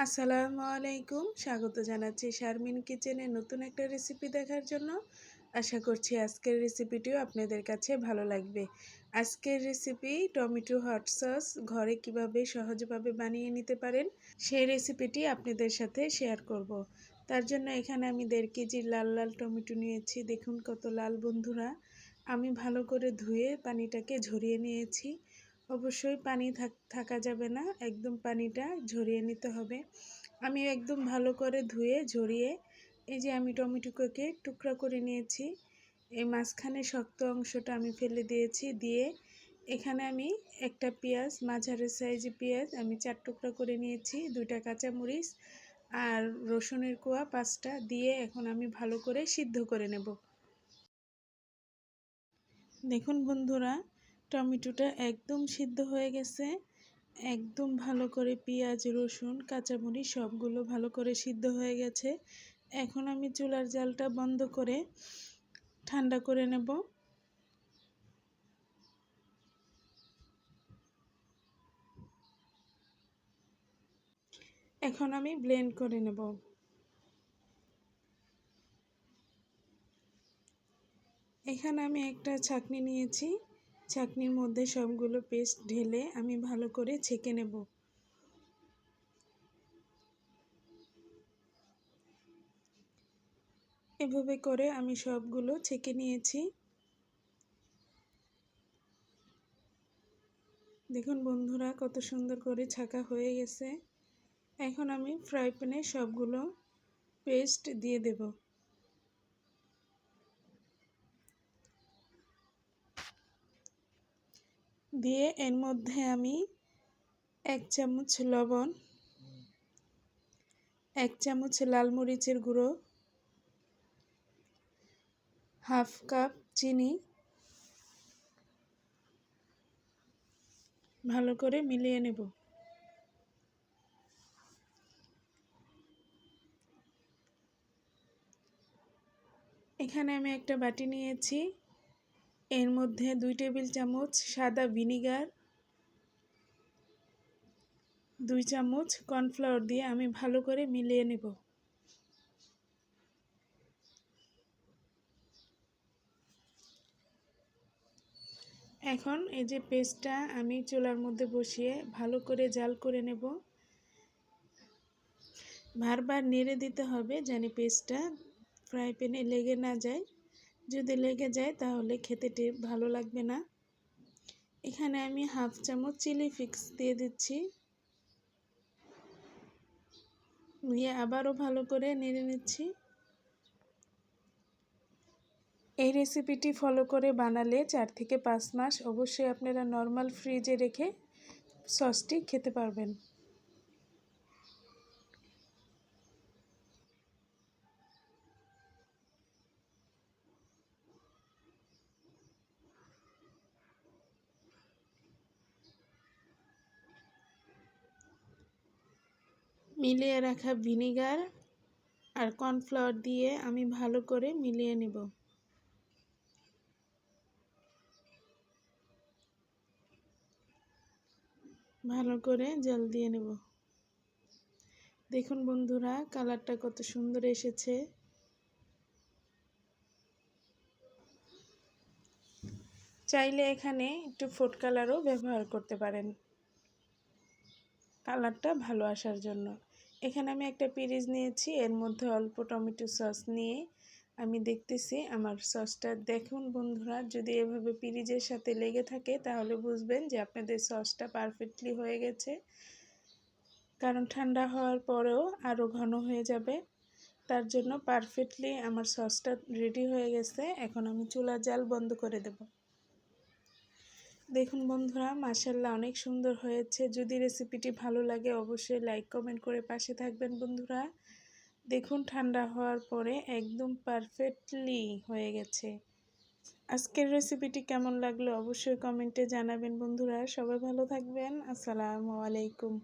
আসসালামু আলাইকুম, স্বাগত জানাচ্ছি শারমিন কিচেনে নতুন একটা রেসিপি দেখার জন্য। আশা করছি আজকের রেসিপিটিও আপনাদের কাছে ভালো লাগবে। আজকের রেসিপি টমেটো হট সস ঘরে কিভাবে সহজভাবে বানিয়ে নিতে পারেন সেই রেসিপিটি আপনাদের সাথে শেয়ার করব। তার জন্য এখানে আমি 1.5 কেজি লাল লাল টমেটো নিয়েছি। দেখুন কত লাল বন্ধুরা। আমি ভালো করে ধুয়ে পানিটাকে ঝরিয়ে নিয়েছি। অবশ্যই পানি থাকা যাবে না, একদম পানিটা ঝরিয়ে নিতে হবে। আমি একদম ভালো করে ধুয়ে ঝরিয়ে এই যে আমি টমেটোকে টুকরা করে নিয়েছি। এই মাঝখানে শক্ত অংশটা আমি ফেলে দিয়েছি। দিয়ে এখানে আমি একটা পেঁয়াজ, মাঝারি সাইজে পেঁয়াজ আমি 4 টুকরা করে নিয়েছি, 2টা কাঁচামরিচ আর রসুনের কোয়া 5টা দিয়ে এখন আমি ভালো করে সিদ্ধ করে নেব। দেখুন বন্ধুরা, টমেটোটা একদম সিদ্ধ হয়ে গেছে। একদম ভালো করে পেঁয়াজ, রসুন, কাঁচামরিচ সবগুলো ভালো করে সিদ্ধ হয়ে গেছে। এখন আমি চুলার জালটা বন্ধ করে ঠান্ডা করে নেব। এখন আমি ব্লেন্ড করে নেব। এখানে আমি একটা ছাঁকনি নিয়েছি। ছাঁকনির মধ্যে সবগুলো পেস্ট ঢেলে আমি ভালো করে ছেঁকে নেব। এভাবে করে আমি সবগুলো ছেঁকে নিয়েছি। দেখুন বন্ধুরা, কত সুন্দর করে ছাঁকা হয়ে গেছে। এখন আমি ফ্রাই প্যানে সবগুলো পেস্ট দিয়ে দেব। দিয়ে এর মধ্যে আমি 1 চামচ লবণ, 1 চামচ লাল মরিচের গুঁড়ো, হাফ কাপ চিনি ভালো করে মিলিয়ে নেব। এখানে আমি একটা বাটি নিয়েছি। এর মধ্যে 2 টেবিল চামচ সাদা ভিনিগার, 2 চামচ কর্নফ্লাওয়ার দিয়ে আমি ভালো করে মিলিয়ে নেব। এখন এই যে পেস্টটা আমি চুলার মধ্যে বসিয়ে ভালো করে জাল করে নেব। বারবার নেড়ে দিতে হবে যেন পেস্টটা ফ্রাই প্যানে লেগে না যায়। যদি লেগে যায় তাহলে খেতে ভালো লাগবে না। এখানে আমি হাফ চামচ চিলি ফ্লেক্স দিয়ে দিচ্ছি। দিয়ে আবারও ভালো করে নেড়ে নিচ্ছি। এই রেসিপিটি ফলো করে বানালে 4 থেকে 5 মাস অবশ্যই আপনারা নর্মাল ফ্রিজে রেখে সসটি খেতে পারবেন। মিলিয়ে রাখা ভিনিগার আর কর্নফ্লাওয়ার দিয়ে আমি ভালো করে মিলিয়ে নেব। ভালো করে জল দিয়ে নেব। দেখুন বন্ধুরা, কালারটা কত সুন্দর এসেছে। চাইলে এখানে একটু ফুড কালারও ব্যবহার করতে পারেন কালারটা ভালো আসার জন্য। এখানে আমি একটা পিরিচ নিয়েছি, এর মধ্যে অল্প টমেটো সস নিয়ে আমি দেখতেছি আমার সসটা। দেখুন বন্ধুরা, যদি এভাবে পিরিচের সাথে লেগে থাকে তাহলে বুঝবেন যে আপনাদের সসটা পারফেক্টলি হয়ে গেছে। কারণ ঠান্ডা হওয়ার পরেও আরও ঘন হয়ে যাবে। তার জন্য পারফেক্টলি আমার সসটা রেডি হয়ে গেছে। এখন আমি চুলার জাল বন্ধ করে দেব। দেখুন বন্ধুরা, মাশাআল্লাহ অনেক সুন্দর হয়েছে। যদি রেসিপিটি ভালো লাগে অবশ্যই লাইক কমেন্ট করে পাশে থাকবেন বন্ধুরা। দেখুন ঠান্ডা হওয়ার পরে একদম পারফেক্টলি হয়ে গেছে। আজকের রেসিপিটি কেমন লাগলো অবশ্যই কমেন্টে জানাবেন বন্ধুরা। সবাই ভালো থাকবেন। আসসালামু আলাইকুম।